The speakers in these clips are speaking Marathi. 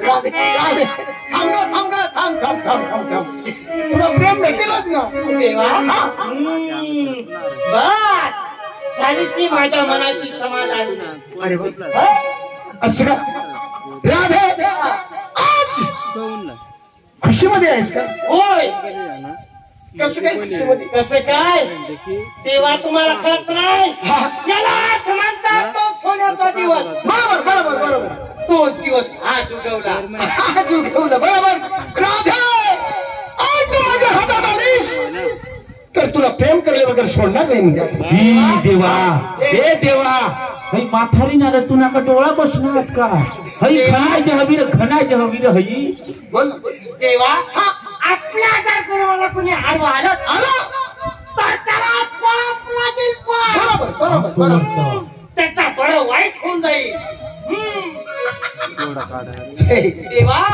राधे राधे थांब ना थांब ना थांब थांब थांब थांब थांब तुला प्रेम भेटेलच ना देवा बस झाली ती माझ्या मनाची समाधान. अरे वा असं का राधे आज खुशीमध्ये आहेस का? होय कसं काय खुशीमध्ये? कसं काय तेव्हा तुम्हाला कळत नाही यालाच म्हणतात तो सोन्याचा दिवस. बरोबर बरोबर बरोबर तो दिवस आज उगवला. आज उगवला बरोबर. राधे आज तू माझ्या हातात आलीस तर तुला प्रेम करले वगैरे सोडणार नाही म्हणजे. देवा हे देवा हई माथारी ना रे तुना का डोळा बसणार का हई घनाय जहवीर हई बोल तेव्हा आपल्या जर कोणाला कोणी आडवं आलं तर त्याला पाप लागेल. पाप बरोबर बरोबर बरोबर त्याचा बरं वाईट होऊन जाईल. तेव्हा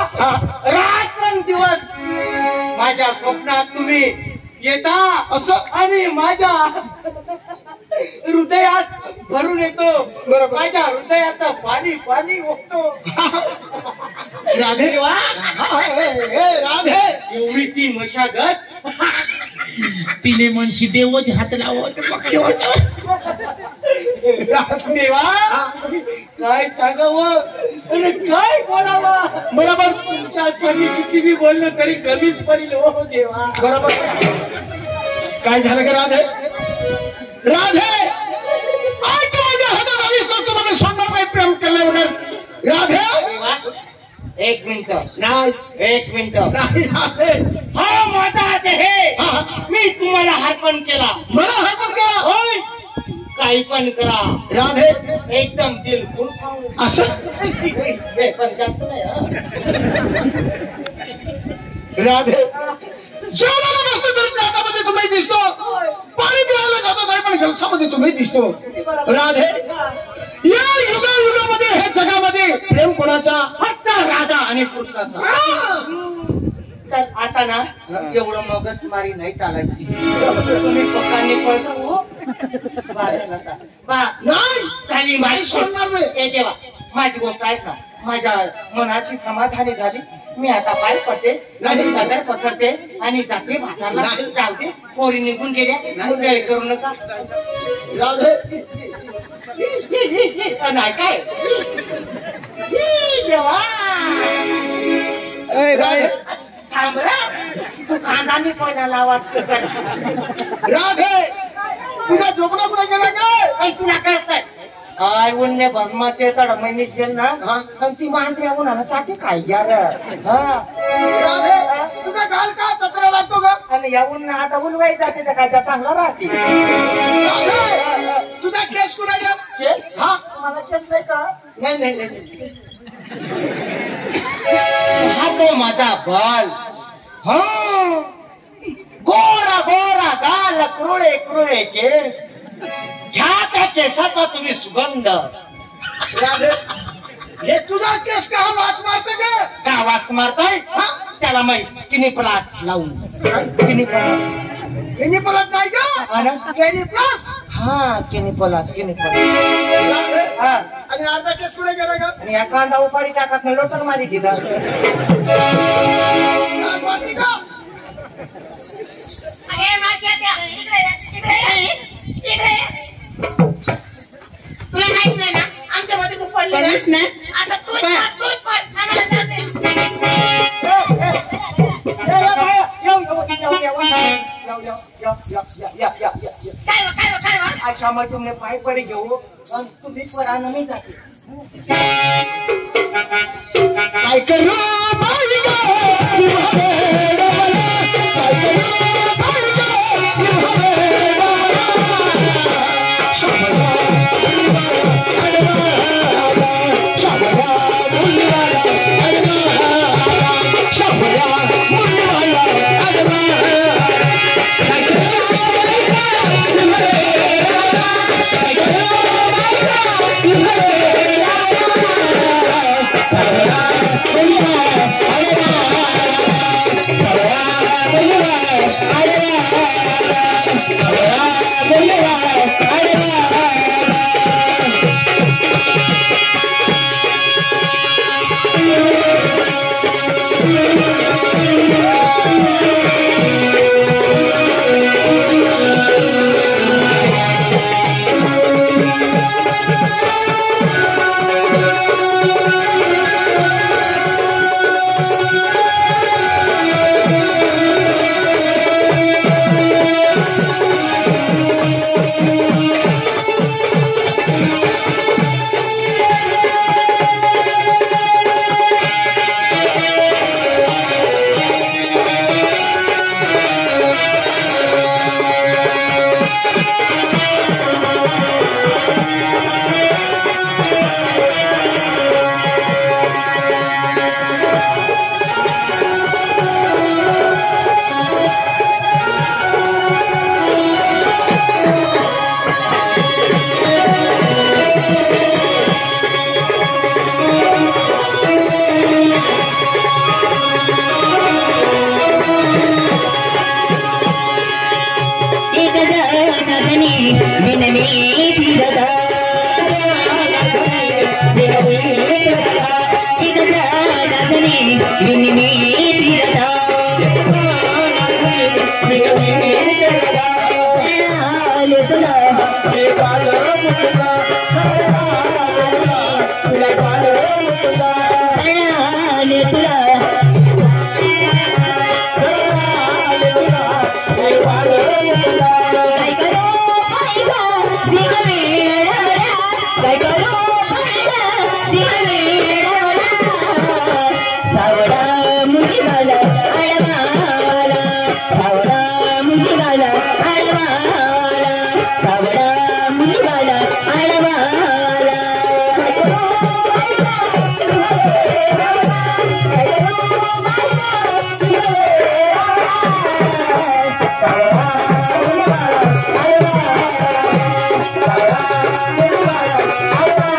रात्रंदिवस माझ्या स्वप्नात तुम्ही येता असं आणि माझ्या हृदयात भरून येतो. बरोबर. माझ्या हृदयाचं पाणी पाणी होतो. राधे राधे एवढी ती मशागत तिने मनशी देवच हात लावत देवा काय सांगावं आणि काय बोलावं. बरोबर तुमच्यासाठी किती बोललं तरी कमीच पडेल. हो देवा बरोबर. काय झालं का राधे? राधे आज तू माझ्या हातात आलीस तर तुम्हाला सोडणार नाही प्रेम केलं वगैरे. राधे एक मिनिट नाही एक मिनिट नाही राधे हा माझा देह मी तुम्हाला अर्पण केला. मला हात केला होय काही पण करा राधे एकदम दिल खुश होऊन. असं हे पण जास्त नाही राधे जेवणाला बसतो तर नाकामध्ये तुम्ही दिसतो, पाणी पिवायला जातो नाही पण गलसामध्ये तुम्ही दिसतो. राधे या युगामध्ये हे जगामध्ये प्रेम कोणाचा? फक्त राधा आणि कृष्णाचा. तर आता ना एवढं मगच मारी नाही चालायची. तुम्ही पक्काने पळतो हो नाही झाली मारी सोडणार नाही. तेव्हा माझी गोष्ट ऐक ना. माझ्या मनाची समाधानी झाली. मी आता पाय पडते आणि पदर पसरते आणि जाते भाजारला जाते. पोरी निघून गेल्या वेळ करू नका. राधे नाही काय देवा थांब रे तू खानदानी सोन्याला आवाज कसा. राधे तुझा झोपडा कुठे गेला काय? पण तुला कळतंय काय उन्हे भरमा ते तड महिनीच गेल ना पण ती मांजऱ्या उन्हानं साठी काय यार. राधे तुझा गाल का चचरा लागतो ग? आणि या उन्हा आता उन्हाई जाते तर काय चांगला राहते. राधे तुझा केस कुठे गेला? केस हा मला केस नाही का? नाही नाही नाही हा तो माझा बाल. हा गोरा गोरा गाल क्रुळे क्रुळे केस घ्या त्या केसाचा तुम्ही सुगंध. राधे हे तुझा केस का वास मारते का? का वास मारताय? त्याला माहित चिनी प्लाट लावून. चिनी प्लाट हिनी पलट नाही का? केनी प्लस हा चिनी प्लास चिनी प्लास. राधे हा आणि अर्धा केस कुठे गेला का? आणि या कांदा उपाडी टाकत नाही लोटन मारी तिथं. काय मारते का? तुला माहित नाही ना आमच्या मध्ये तू पडलीस ना. आता तूच पड आम्हाला जाते. काय अशा मग तुमने पाय पडे घेऊ तुम्ही परानं मी जाते. काय करू बाई ग जीवावे डबला, काय करू बाई ग जीवावे डबला. शाबरा मुलीवाला अडवाला, शाबरा मुलीवाला अडवाला, शाबरा मुलीवाला अडवाला. काय करू बाई ग जीवावे डबला, काय करू बाई ग जीवावे डबला. Bye.